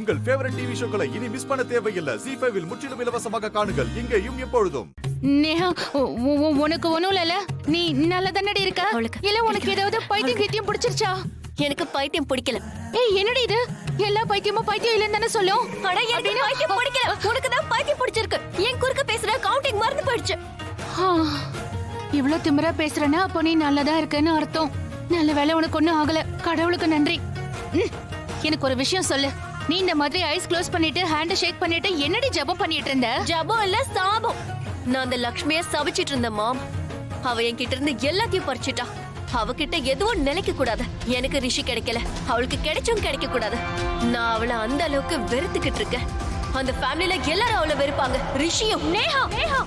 உங்கள் favourite TV ஷோக்களை இனி miss பண்ண தேவையில்லை. ZEE5 இல் முற்றிலும் இலவசமாக காணுங்கள். இங்கேயும் எப்பொழுதும். நேஹா, உனக்கு ஒண்ணும் இல்லல? நீ நல்லா தானடி இருக்க? இல்ல உனக்கு ஏதாவது பைத்தியம் கிட்டியம் பிடிச்சிருச்சா? எனக்கு பைத்தியம் பிடிக்கல. ஏய், என்னடி இது? எல்லா பைத்தியமும் பைத்தியம் இல்லன்னு தானே சொல்லும். அட, எனக்கு பைத்தியம் பிடிக்கல. உனக்கு தான் பைத்தியம் பிடிச்சிருக்கு. ஏன் குறுக்க பேசுற? கவுண்டிங் மறந்து போயிடுச்சு. இவ்ளோ திமிரா பேசுறனா அப்போ நீ நல்லதா இருக்கன்னு அர்த்தம். நல்ல வேளை உனக்கு ஒண்ணும் ஆகல. கடவுளுக்கு நன்றி. எனக்கு ஒரு விஷயம் சொல்லு. நீ இந்த மாதிரி ஐஸ் க்ளோஸ் பண்ணிட்டு ஹேண்ட் ஷேக் பண்ணிட்டு என்னடி ஜபம் பண்ணிட்டு இருந்த? ஜபம் இல்ல, சாபம். நான் அந்த லக்ஷ்மிய சபிச்சிட்டு இருந்த மாம். அவ என்கிட்ட இருந்து எல்லாத்தையும் பறிச்சிட்டா. அவகிட்ட எதுவும் நிலைக்க கூடாது. எனக்கு ரிஷி கிடைக்கல, அவளுக்கு கிடைச்சும் கிடைக்க கூடாது. நான் அவளை அந்த அளவுக்கு வெறுத்துக்கிட்டு இருக்கேன். அந்த ஃபேமிலில எல்லாரும் அவளை வெறுப்பாங்க, ரிஷியும். நேஹா, நேஹா,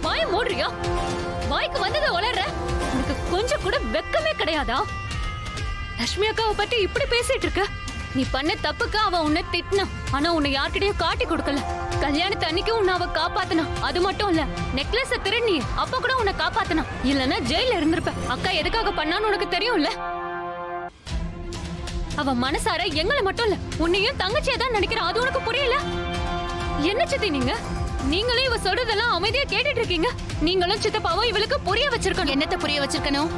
வாய மூடுறியா? வாய்க்கு வந்ததை உளற. உனக்கு கொஞ்சம் கூட வெக்கமே கிடையாதா? லட்சுமி அக்காவை பத்தி இப்படி பேசிட்டு இருக்க. நீ பண்ண தப்புக்கு அவ உன்னை திட்டினா, ஆனா உன்னை யார்கிட்டயும் காட்டி கொடுக்கல. கல்யாணத்து அன்னைக்கு உன்னை அவ காப்பாத்தினா. அது மட்டும் இல்ல, நெக்லஸ திருடி அப்ப கூட உன்னை காப்பாத்தினா. இல்லன்னா ஜெயில இருந்திருப்ப. அக்கா எதுக்காக பண்ணான்னு உனக்கு தெரியும்ல. அவ மனசார எங்களை மட்டும் இல்ல, உன்னையும் தங்கச்சியை தான் நினைக்கிறா. அது உனக்கு புரியல? என்ன சித்தி நீங்க? நீங்களும் இவ சொல்றதெல்லாம் அமைதியா கேட்டுட்டு இருக்கீங்க. நீங்களும் சித்தப்பாவும் இவளுக்கு புரிய வச்சிருக்கணும். என்னத்த புரிய வச்சிருக்கணும்?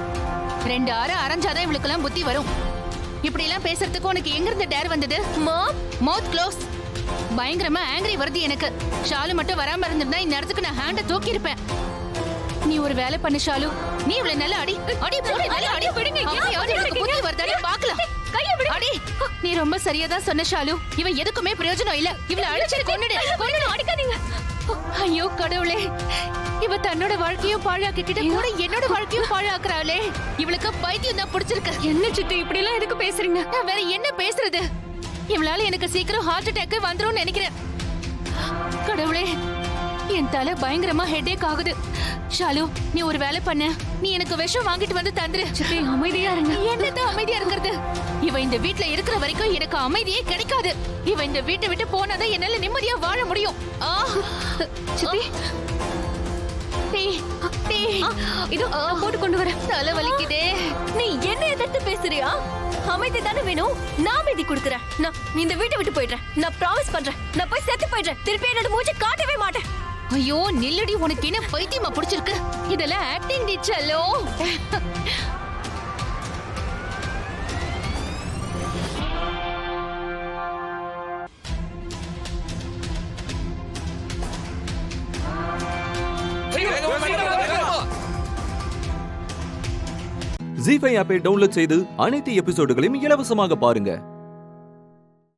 2 ஆறு அரைஞ்சாதான் இவளுக்கு எல்லாம் புத்தி வரும். இப்படி எல்லாம் பேசுறதுக்கு உனக்கு எங்க இருந்து டேர் வந்தது? மவுத் க்ளோஸ். பயங்கரமா ஆங்கிரி வருது எனக்கு. ஷாலு மட்டும் வராம இருந்திருந்தா இந்த நேரத்துக்கு நான் ஹேண்ட தூக்கி இருப்பேன். நீ ஒரு வேலை பண்ணு ஷாலு. நீ இவள நல்லா அடி அடி போடு, நல்லா அடி விடுங்க. புத்தி வருதாடி பாக்கலாம். கைய விடு. அடி. நீ ரொம்ப சரியா தான் சொன்ன ஷாலு. இவன் எதுக்குமே பிரயோஜனம் இல்ல. இவள அடிச்சு கொன்னுடு. அடிக்காதீங்க. ஐயோ கடவுளே, இவ தன்னோட வாழ்க்கையும் பாழாக்கிட்டு கூட என்னோட வாழ்க்கையும் பாழாக்குறாளே. இவளுக்கு பைத்தியம் தான் பிடிச்சிருக்கு. என்ன சித்தி இப்படி எல்லாம் எதுக்கு பேசுறீங்க? நான் வேற என்ன பேசுறது? இவளால எனக்கு சீக்கிரம் ஹார்ட் அட்டாக் வந்துரும் நினைக்கிறேன். கடவுளே, என் தலை பயங்கரமா ஹெட்டேக் ஆகுது. ஷாலு, நீ ஒரு வேலை பண்ண. நீ எனக்கு விஷம் வாங்கிட்டு வந்து தந்துரு. சித்தி அமைதியா இருங்க. என்னதான் அமைதியா இருக்கிறது? இவ இந்த வீட்ல இருக்கிற வரைக்கும் எனக்கு அமைதியே கிடைக்காது. இவ இந்த வீட்டை விட்டு போனாதான் என்னால நிம்மதியா வாழ முடியும். சித்தி, இதோ போட்டு கொண்டு வர. தலை வலிக்குதே. நீ என்ன எதிர்த்து பேசுறியா? அமைதி தானே வேணும். நான் அமைதி கொடுக்குறேன். நான் இந்த வீட்டை விட்டு போயிடுறேன். நான் ப்ராமிஸ் பண்றேன். நான் போய் செத்து போயிடுறேன். திருப்பி என்னோட மூஞ்சி காட்டவே மாட்டேன். ஐயோ நில்லடி, உனக்கு என்ன பைத்தியமா பிடிச்சிருக்கு? இதெல்லாம் ஆக்டிங் டிச்சலோ. ZEE5 ஆப்பை டவுன்லோட் செய்து அனைத்து எபிசோடுகளையும் இலவசமாக பாருங்க.